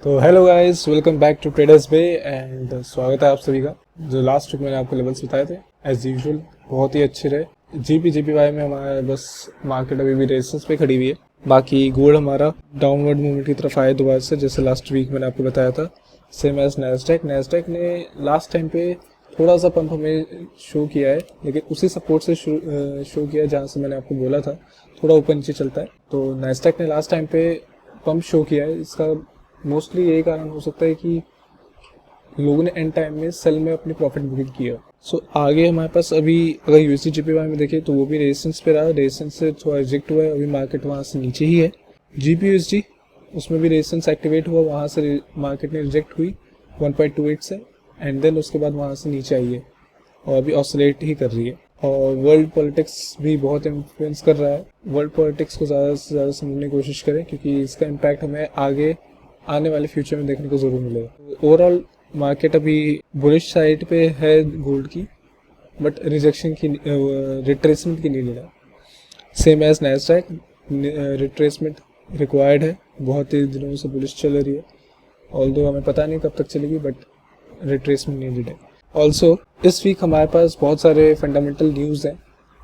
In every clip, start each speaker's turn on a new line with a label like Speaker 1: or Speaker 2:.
Speaker 1: तो hello guys, welcome back to Traders Bay and स्वागत है आप सभी का। जो लास्ट वीक मैंने आपको लेवल्स बताए थे एज यूजुअल बहुत ही अच्छे रहे। जीपीवाई में हमारा बस मार्केट अभी भी रेजिस्टेंस पे खड़ी हुई है। बाकी गोल्ड हमारा डाउनवर्ड मूवमेंट की तरफ आया दोबारा से, जैसे लास्ट वीक मैंने आपको बताया था। सेम एज नैस्डैक ने लास्ट टाइम पे थोड़ा सा पंप हमें शो किया है, लेकिन उसी सपोर्ट से शो किया जहाँ से मैंने आपको बोला था थोड़ा ऊपर नीचे चलता है। तो नैस्डैक ने लास्ट टाइम पे पंप शो किया है। इसका मोस्टली यही कारण हो सकता है कि लोगों ने एंड टाइम में सेल में अपनी प्रॉफिट बुकिंग किया। सो आगे हमारे पास अभी अगर यूएसडी जीपीवाई में देखें तो वो भी रेजिस्टेंस पे रहा, रेजिस्टेंस से थोड़ा रिजेक्ट हुआ है। अभी मार्केट वहाँ से नीचे ही है। जीपीयूएसडी उसमें भी रेजिस्टेंस एक्टिवेट हुआ, वहाँ से मार्केट ने रिजेक्ट हुई 1.28 से, एंड देन उसके बाद वहाँ से नीचे आई है और अभी ऑसिलेट ही कर रही है। और वर्ल्ड पॉलिटिक्स भी बहुत इन्फ्लुएंस कर रहा है। वर्ल्ड पॉलिटिक्स को ज़्यादा से ज़्यादा समझने की कोशिश करें, क्योंकि इसका इम्पैक्ट हमें आगे आने वाले फ्यूचर में देखने को ज़रूर मिलेगा। ओवरऑल मार्केट अभी बुलिश साइड पे है गोल्ड की, बट रिजेक्शन की रिट्रेसमेंट की नहीं ले रहा। Same as Nasdaq, retracement required है। बहुत ही दिनों से बुलिश चल रही है, ऑल्दो हमें पता नहीं कब तक चलेगी, बट रिट्रेसमेंट नीडेड है। ऑल्सो इस वीक हमारे पास बहुत सारे फंडामेंटल न्यूज़ हैं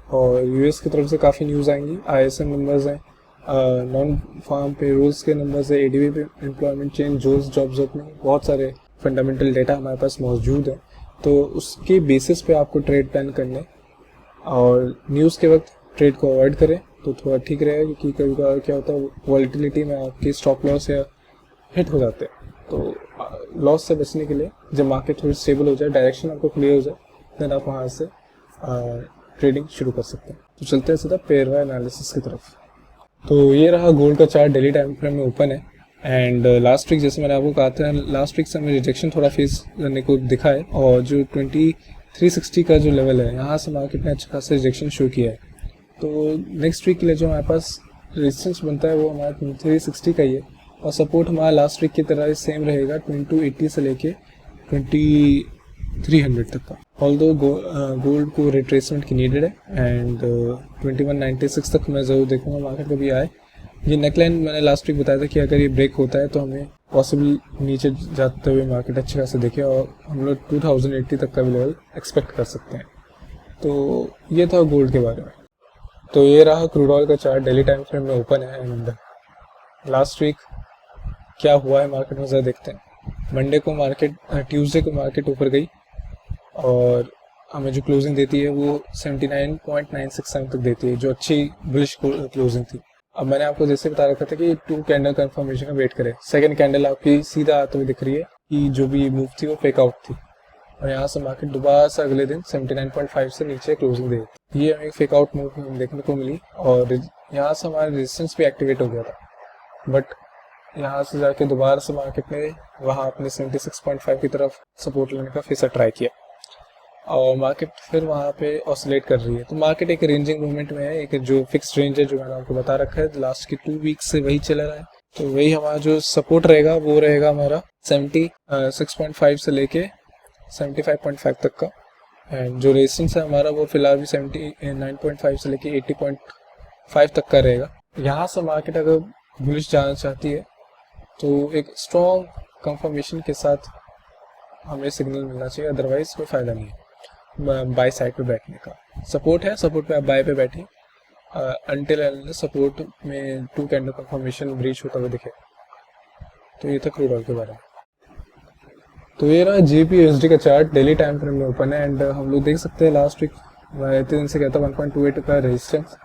Speaker 1: और यूएस की तरफ से काफ़ी न्यूज़ आएंगी। आईएसएम नंबर्स हैं, नॉन फार्म पे रूल्स के नंबर्स है, एडीबी पे एम्प्लॉयमेंट चेंज, जॉब्स ओपनिंग, बहुत सारे फंडामेंटल डेटा हमारे पास मौजूद है। तो उसके बेसिस पे आपको ट्रेड प्लान करने और न्यूज़ के वक्त ट्रेड को अवॉइड करें तो थोड़ा ठीक रहेगा, क्योंकि कभी कभार क्या होता है वॉलेटिलिटी में आपकी स्टॉप लॉस या हिट हो जाते हैं। तो लॉस से बचने के लिए जब मार्केट थोड़ी स्टेबल हो जाए, डायरेक्शन आपको क्लियर हो जाए, देन आप वहाँ से ट्रेडिंग शुरू कर सकते हैं। तो चलते हैं सीधा पेयर वाइज एनालिसिस की तरफ। तो ये रहा गोल्ड का चार्ट, डेली टाइम फ्रेम में ओपन है। एंड लास्ट वीक जैसे मैंने आपको कहा था, लास्ट वीक से हमें रिजेक्शन थोड़ा फेस करने को दिखा है, और जो 2360 का जो लेवल है यहाँ से मार्केट ने अच्छा खासा रिजेक्शन शो किया है। तो नेक्स्ट वीक के लिए जो हमारे पास रेजिस्टेंस बनता है वो हमारा 2360 का ही है, और सपोर्ट हमारा लास्ट वीक की तरह सेम रहेगा 2280 से लेके 2300 तक का। ऑल्दो गोल्ड को रिट्रेसमेंट की नीडेड है, एंड 2196 तक मैं ज़रूर देखूंगा मार्केट कभी आए। ये नेकलाइन मैंने लास्ट वीक बताया था कि अगर ये ब्रेक होता है तो हमें पॉसिबल नीचे जाते हुए मार्केट अच्छे खासे देखे, और हम लोग 2080 तक का भी लेवल एक्सपेक्ट कर सकते हैं। तो ये था गोल्ड के बारे में। तो ये रहा क्रूड ऑयल का चार्ट, डेली टाइम फ्रेम में ओपन है। एंड लास्ट वीक क्या हुआ है मार्केट में ज़रा देखते हैं। ट्यूसडे को मार्केट ऊपर गई और हमें जो क्लोजिंग देती है वो 79.967 तक देती है, जो अच्छी बुलिश क्लोजिंग थी। अब मैंने आपको जैसे बता रखा था कि 2 कैंडल कंफर्मेशन का वेट करें। सेकंड कैंडल आपकी सीधा आते हुए दिख रही है कि जो भी मूव थी वो फेक आउट थी, और यहाँ से मार्केट दोबारा से अगले दिन 79.5 से नीचे क्लोजिंग दे। ये हमें फेक आउट मूव देखने को मिली, और यहाँ से हमारा रेजिस्टेंस भी एक्टिवेट हो गया था, बट यहाँ से जाके दोबारा से मार्केट ने वहाँ अपने 76.5 की तरफ सपोर्ट लेने का फिर से ट्राई किया, और मार्केट फिर वहाँ पे ऑसिलेट कर रही है। तो मार्केट एक रेंजिंग मूवमेंट में है, एक जो फिक्स रेंज है जो मैंने आपको बता रखा है लास्ट की 2 वीक से वही चला रहा है। तो वही हमारा जो सपोर्ट रहेगा वो रहेगा हमारा 76.5 से लेके 75.5 तक का, एंड जो रेजिस्टेंस है हमारा वो फिलहाल भी 79.5 से लेके 80.5 तक का रहेगा। यहाँ से मार्केट अगर बुलिश जाना चाहती है तो एक स्ट्रॉन्ग कंफर्मेशन के साथ हमें सिग्नल मिलना चाहिए, अदरवाइज कोई फ़ायदा नहीं है बाय साइड पे बैठने का। सपोर्ट है, सपोर्ट पे आप बाय पे बैठिए अंटिल सपोर्ट में 2 कैंडल कंफर्मेशन ब्रीच होता हुआ दिखे। तो ये था क्रूड ऑयल के बारे में। तो ये रहा जीपीयूएसडी का चार्ट, डेली टाइम फ्रेम में ओपन है। एंड हम लोग देख सकते हैं लास्ट वीक मैं इतने दिन से कहता 1.28 का रेजिस्टेंस,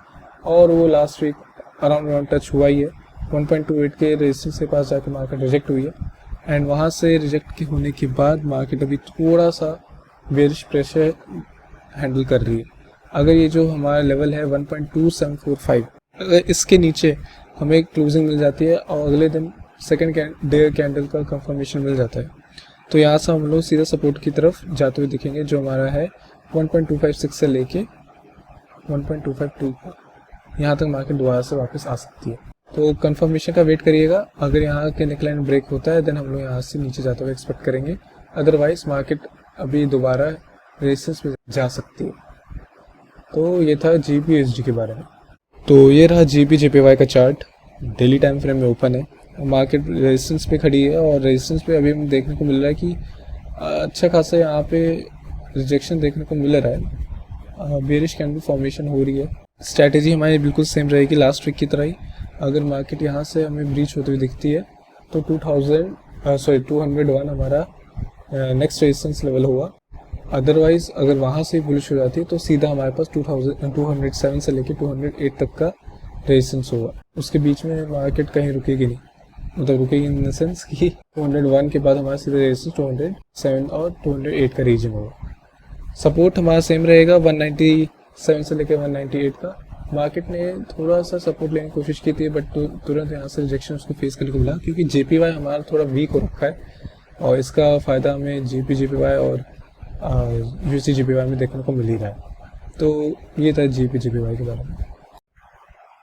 Speaker 1: और वो लास्ट वीक अराउंड टच हुआ ही है। 1.28 के रेजिस्टेंस के पास जाके मार्केट रिजेक्ट हुई है, एंड वहाँ से रिजेक्ट के होने के बाद मार्केट अभी थोड़ा सा बेरिश प्रेशर हैंडल कर रही है। अगर ये जो हमारा लेवल है 1.2745, अगर इसके नीचे हमें क्लोजिंग मिल जाती है और अगले दिन सेकेंड डे कैंडल का कंफर्मेशन मिल जाता है, तो यहाँ से हम लोग सीधा सपोर्ट की तरफ जाते हुए दिखेंगे, जो हमारा है 1.256 से लेके 1.252। यहाँ तक मार्केट दोबारा से वापस आ सकती है। तो कंफर्मेशन का वेट करिएगा। अगर यहाँ के नेकलाइन ब्रेक होता है देन हम लोग यहाँ से नीचे जाते हुए एक्सपेक्ट करेंगे, अदरवाइज मार्केट अभी दोबारा रेजिस्टेंस पे जा सकती है। तो ये था जीपीयूएसडी के बारे में। तो ये रहा जीपीवाई का चार्ट, डेली टाइम फ्रेम में ओपन है। मार्केट रेजिस्टेंस पे खड़ी है और रेजिस्टेंस पे अभी हमें देखने को मिल रहा है कि अच्छा खासा यहाँ पे रिजेक्शन देखने को मिल रहा है, बेरिश कैंडल फॉर्मेशन हो रही है। स्ट्रैटेजी हमारी बिल्कुल सेम रहेगी लास्ट वीक की तरह ही। अगर मार्केट यहाँ से हमें ब्रीच होती हुई दिखती है तो 201 हमारा नेक्स्ट रेजिस्टेंस लेवल होगा। अदरवाइज अगर वहाँ से बुलिश हो जाती है तो सीधा हमारे पास 207 से लेकर 208 तक का रेजिस्टेंस होगा। उसके बीच में मार्केट कहीं रुकेगी नहीं, मतलब रुकेगी इन द सेंस कि 201 के बाद हमारा सीधा रेजिस्टेंस 207 और 208 का रीजन होगा। सपोर्ट हमारा सेम रहेगा 197 से लेकर 198 का। मार्केट ने थोड़ा सा सपोर्ट लेने की कोशिश की थी बट तुरंत यहाँ से रिजेक्शन उसको फेस करने को मिला, क्योंकि JPY हमारा थोड़ा वीक हो रखा है और इसका फ़ायदा हमें JPY और USD/JPY में देखने को मिल ही रहा है। तो ये था JPY के बारे में।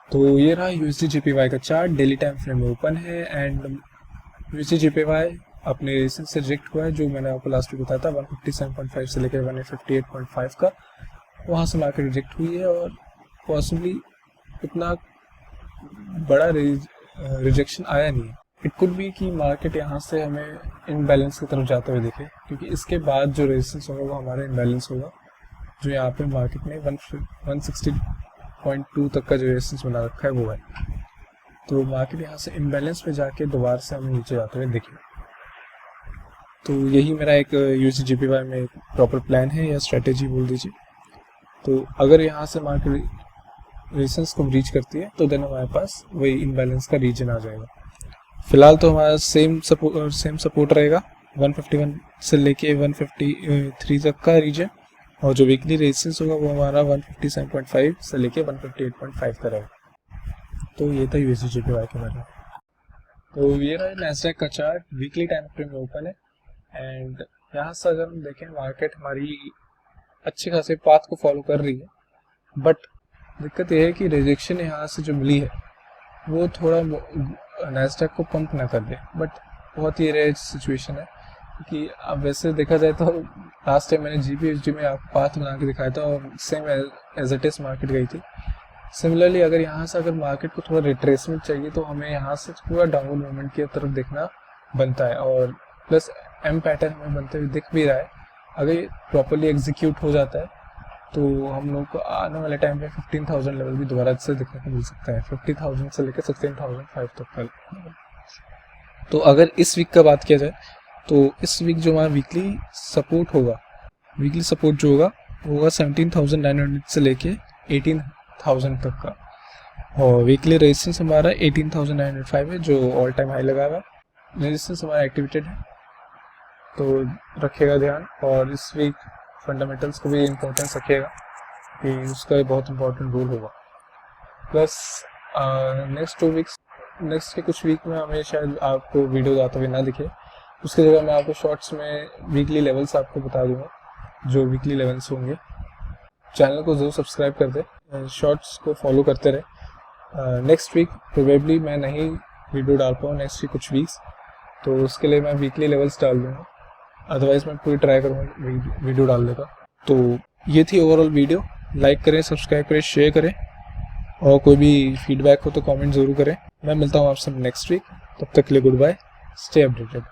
Speaker 1: तो ये रहा USD/JPY का चार्ट, डेली टाइम फ्रेम में ओपन है एंड USD/JPY अपने रेजिस्टेंस से रिजेक्ट हुआ है, जो मैंने आपको लास्ट वीक बताया था 157.5 से लेकर 158.5 का, वहाँ से मार्केट रिजेक्ट हुई है और पॉसिबली इतना बड़ा रिजेक्शन आया नहीं है। इट कुड बी कि मार्केट यहाँ से हमें इनबैलेंस की तरफ जाते हुए दिखे, क्योंकि इसके बाद जो रेजिस्टेंस होगा वो हमारा इनबैलेंस होगा, जो यहाँ पे मार्केट ने 160.2 तक का जो रेजिस्टेंस बना रखा है वो है। तो मार्केट यहाँ से इनबैलेंस पे जाके दोबारा से हमें नीचे जाते हुए दिखे। तो यही मेरा एक USD/JPY में एक प्रॉपर प्लान है या स्ट्रेटेजी बोल दीजिए। तो अगर यहाँ से मार्केट रेजिस्टेंस को ब्रीच करती है तो देन हमारे पास वही इनबैलेंस का रीजन आ जाएगा। फिलहाल तो हमारा सेम सपोर्ट रहेगा 151 से लेके 153 तक का रीजन, और जो वीकली रेजिस्टेंस होगा वो हमारा 157.5 से लेके 158.5 का रहेगा। तो ये था USD/JPY के बारे में। तो ये रहा नैस्डैक का चार्ट, वीकली टाइम फ्रेम में ओपन है एंड यहाँ से अगर हम देखें मार्केट हमारी अच्छे खासे पाथ को फॉलो कर रही है, बट दिक्कत यह है कि रिजेक्शन यहाँ से जो मिली है वो थोड़ा नैस्डैक को पंप ना कर दे, बट बहुत ही रेयर सिचुएशन है। कि अब वैसे देखा जाए तो लास्ट टाइम मैंने GPSD में आपको पाथ बना के दिखाया था और same as it is market गई थी। सिमिलरली अगर यहाँ से अगर मार्केट को थोड़ा रिट्रेसमेंट चाहिए तो हमें यहाँ से पूरा डाउनवर्ड मूवमेंट की तरफ देखना बनता है, और प्लस M पैटर्न हमें बनते हुए दिख भी रहा है। अगर ये प्रॉपरली एग्जीक्यूट हो जाता है तो हम लोग को आने वाले टाइम में 15,000 लेवल भी दोबारा से देखने को मिल सकता है, 50,000 से लेकर 16,500 तक का। तो अगर इस वीक का बात किया जाए तो इस वीक जो हमारा वीकली सपोर्ट होगा, वीकली सपोर्ट जो होगा वो होगा 17,900 से लेके 18,000 तक का, और वीकली रेजिस्टेंस हमारा 18,905 है जो ऑल टाइम हाई लगा हुआ है। रेजिस्टेंस हमारा एक्टिवेटेड है तो रखिएगा ध्यान, और इस वीक फंडामेंटल्स को भी इम्पोर्टेंस रखिएगा कि उसका बहुत इंपॉर्टेंट रोल होगा। प्लस नेक्स्ट के कुछ वीक में हमें शायद आपको वीडियो आते हुए ना दिखे, उसकी जगह मैं आपको शॉर्ट्स में वीकली लेवल्स आपको बता दूंगा, जो वीकली लेवल्स होंगे। चैनल को ज़रूर सब्सक्राइब कर दे, शॉर्ट्स को फॉलो करते रहे। नेक्स्ट वीक प्रोबेबली मैं नहीं वीडियो डाल पाऊँ नेक्स्ट वीक कुछ वीक्स, तो उसके लिए मैं वीकली लेवल्स डाल दूँगा, अदरवाइज मैं पूरी ट्राई करूँगा वीडियो डालने का। तो ये थी ओवरऑल वीडियो। लाइक करें, सब्सक्राइब करें, शेयर करें, और कोई भी फीडबैक हो तो कमेंट ज़रूर करें। मैं मिलता हूँ आपसे नेक्स्ट वीक, तब तक के लिए गुड बाय, स्टे अपडेटेड।